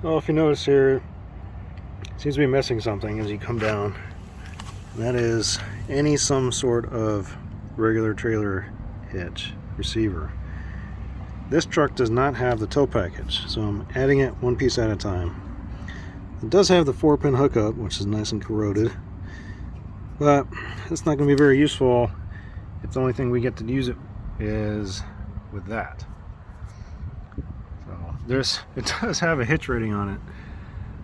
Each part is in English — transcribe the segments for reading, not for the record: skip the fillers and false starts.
Well, if you notice here, it seems to be missing something as you come down. And that is some sort of regular trailer hitch receiver. This truck does not have the tow package, so I'm adding it one piece at a time. It does have the 4-pin hookup, which is nice and corroded, but it's not going to be very useful if the only thing we get to use it is with that. So it does have a hitch rating on it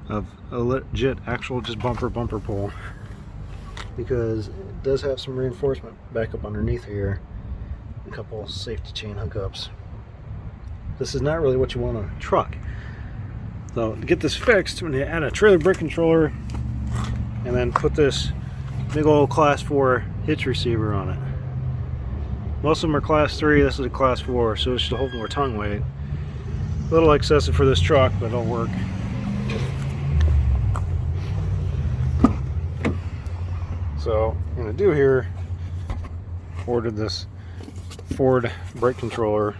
of a legit actual just bumper pull, because it does have some reinforcement back up underneath here, a couple safety chain hookups. This is not really what you want on a truck. So to get this fixed, I'm going to add a trailer brake controller and then put this big old class 4 hitch receiver on it. Most of them are class 3, this is a class 4, so it should hold more tongue weight. A little excessive for this truck, but it'll work. So what I'm going to do here, ordered this Ford brake controller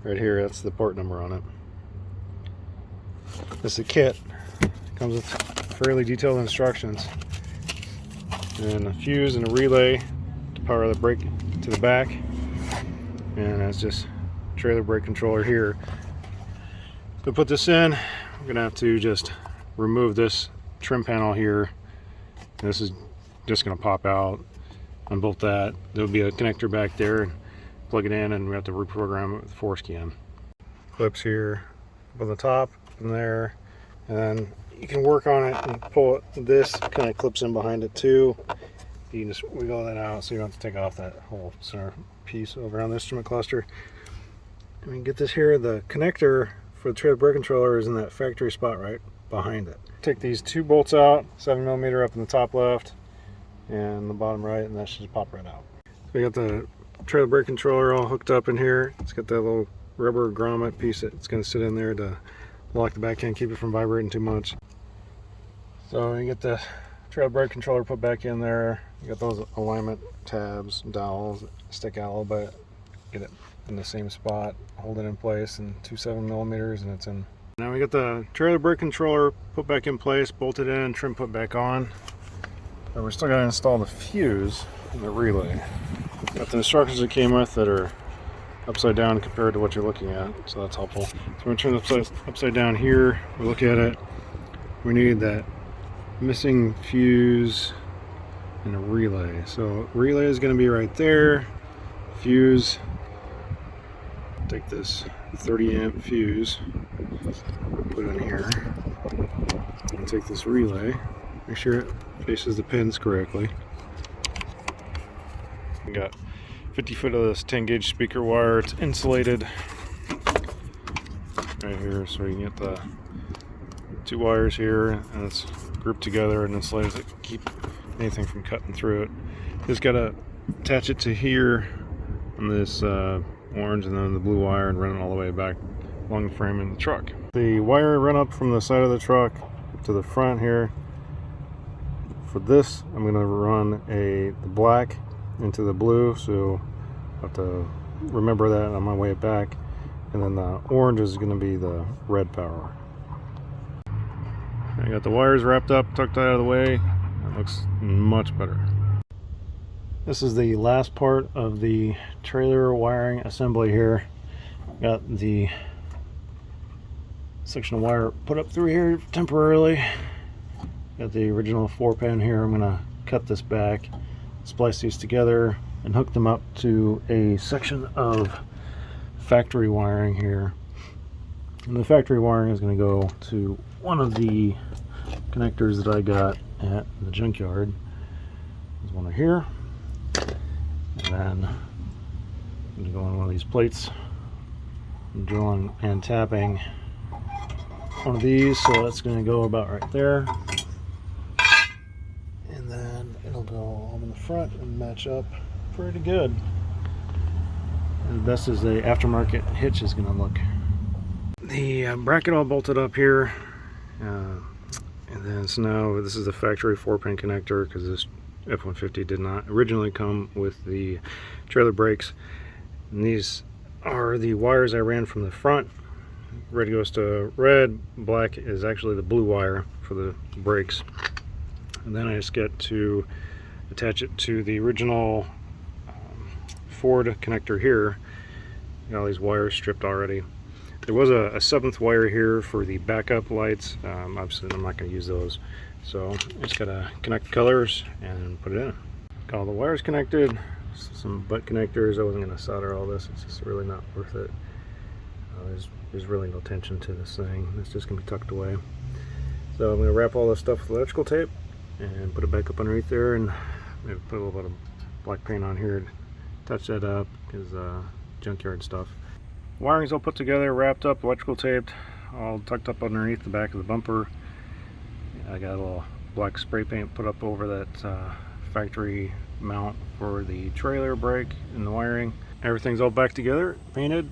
right here. That's the part number on it. This is a kit. It comes with fairly detailed instructions and a fuse and a relay to power the brake to the back, and that's just trailer brake controller here. To put this in, we're gonna have to just remove this trim panel here. This is just gonna pop out, unbolt that. There'll be a connector back there, plug it in, and we have to reprogram it with Forscan. Clips here up on the top and there, and then you can work on it and pull it. This kind of clips in behind it too. You can just wiggle that out so you don't have to take off that whole center piece over on the instrument cluster. And we can get this here. The connector for the trailer brake controller is in that factory spot right behind it. Take these 2 bolts out, 7mm up in the top left and the bottom right, and that should just pop right out. So we got the trailer brake controller all hooked up in here. It's got that little rubber grommet piece that's going to sit in there to lock the back end, keep it from vibrating too much. So you get the trailer brake controller put back in there. You got those alignment tabs, dowels that stick out a little bit. Get it in the same spot, hold it in place, and 2 7mm, and it's in. Now we got the trailer brake controller put back in place, bolted in, trim put back on. But we're still going to install the fuse and the relay. Got the instructions it came with that are upside down compared to what you're looking at, so that's helpful. So we're going to turn it upside down here. We look at it. We need that missing fuse and a relay. So relay is going to be right there. Fuse. Take this 30-amp fuse, put it in here, and take this relay. Make sure it faces the pins correctly. We got 50 foot of this 10-gauge speaker wire. It's insulated right here, so you can get the 2 wires here, and it's grouped together and insulated to keep anything from cutting through it. Just gotta attach it to here on this orange and then the blue wire and run it all the way back along the frame in the truck. The wire run up from the side of the truck to the front here. For this, I'm going to run the black into the blue, so I have to remember that on my way back. And then the orange is going to be the red power. I got the wires wrapped up, tucked out of the way. It looks much better. This is the last part of the trailer wiring assembly here. Got the section of wire put up through here temporarily. Got the original 4-pin here. I'm gonna cut this back, splice these together, and hook them up to a section of factory wiring here. And the factory wiring is gonna go to one of the connectors that I got at the junkyard. There's one right here. And then I'm going to go on one of these plates. I'm drilling and tapping one of these, so that's going to go about right there. And then it'll go all in the front and match up pretty good. And the best is the aftermarket hitch is going to look. The bracket all bolted up here. And then so now this is the factory 4-pin connector, because this F-150 did not originally come with the trailer brakes. And these are the wires I ran from the front red goes to red, black is actually the blue wire for the brakes. And then I just get to attach it to the original Ford connector here. Got all these wires stripped already. There was a 7th wire here for the backup lights. Obviously I'm not going to use those, so I just gotta connect colors and put it in. Got all the wires connected, some butt connectors. I wasn't going to solder all this, it's just really not worth it. There's really no tension to this thing. It's just going to be tucked away. So I'm going to wrap all this stuff with electrical tape and put it back up underneath there, and maybe put a little bit of black paint on here to touch that up, because junkyard stuff. Wiring's all put together, wrapped up, electrical taped, all tucked up underneath the back of the bumper. I got a little black spray paint put up over that factory mount for the trailer brake and the wiring. Everything's all back together, painted,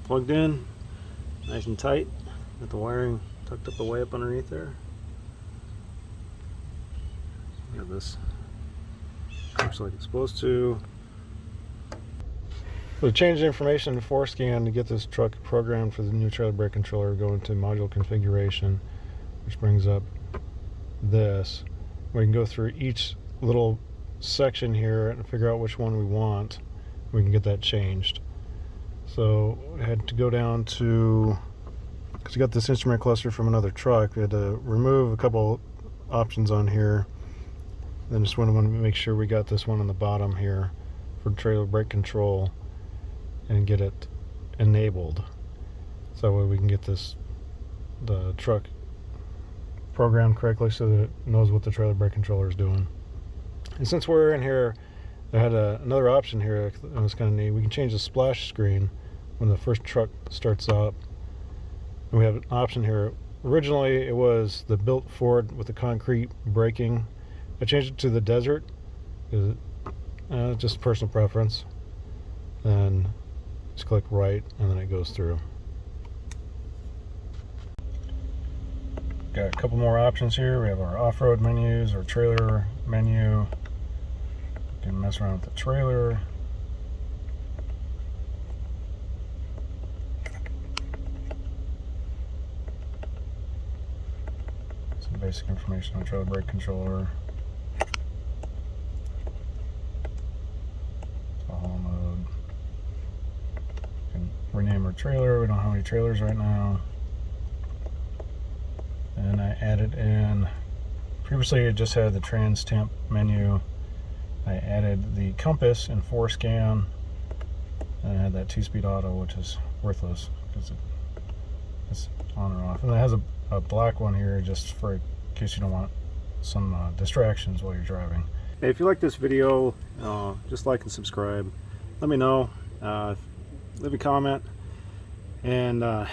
plugged in, nice and tight. Got the wiring tucked up away up underneath there. Got this works like it's supposed to. So to change the information in Forscan to get this truck programmed for the new trailer brake controller, go into module configuration, which brings up this. We can go through each little section here and figure out which one we want. We can get that changed. So I had to go down to, because we got this instrument cluster from another truck, we had to remove a couple options on here. Then just want to make sure we got this one on the bottom here for trailer brake control and get it enabled. So that way we can get the truck programmed correctly so that it knows what the trailer brake controller is doing. And since we're in here, I had another option here that was kind of neat. We can change the splash screen when the first truck starts up. And we have an option here. Originally it was the built Ford with the concrete braking. I changed it to the desert, just personal preference. Then just click right and then it goes through. Got a couple more options here. We have our off-road menus, our trailer menu. You can mess around with the trailer. Some basic information on trailer brake controller. Haul mode. You can rename our trailer. We don't have any trailers right now. And I added in, previously it just had the trans temp menu. I added the compass in Forscan, and I had that 2-speed auto, which is worthless because it's on or off. And it has a black one here just for in case you don't want some distractions while you're driving. Hey, if you like this video, just like and subscribe. Let me know. Leave a comment, and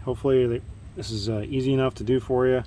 hopefully this is easy enough to do for you.